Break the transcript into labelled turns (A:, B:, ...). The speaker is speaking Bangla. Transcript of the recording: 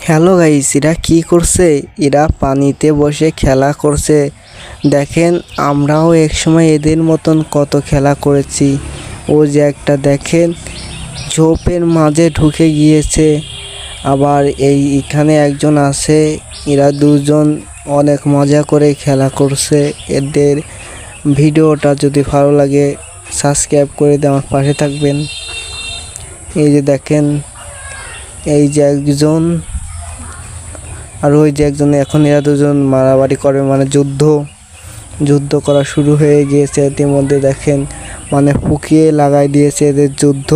A: হ্যালো গাইস, এরা কি করছে? এরা পানিতে বসে খেলা করছে। দেখেন, আমরাও একসময় এদের মতন কত খেলা করেছি। ও যে একটা দেখেন ঝোপের মাঝে ঢুকে গিয়েছে। আবার এখানে একজন আছে। এরা দুজন অনেক মজা করে খেলা করছে। এদের ভিডিওটা যদি ভালো লাগে সাবস্ক্রাইব করে দিয়ে আমার পাশে থাকবেন। এই যে দেখেন, এই যে একজন আর ওই যে একজন। এখন এরা দুজন মারামারি করে, মানে যুদ্ধ করা শুরু হয়ে গিয়েছে ইতিমধ্যে। দেখেন, মানে ফুকিয়ে লাগাই দিয়েছে এদের যুদ্ধ।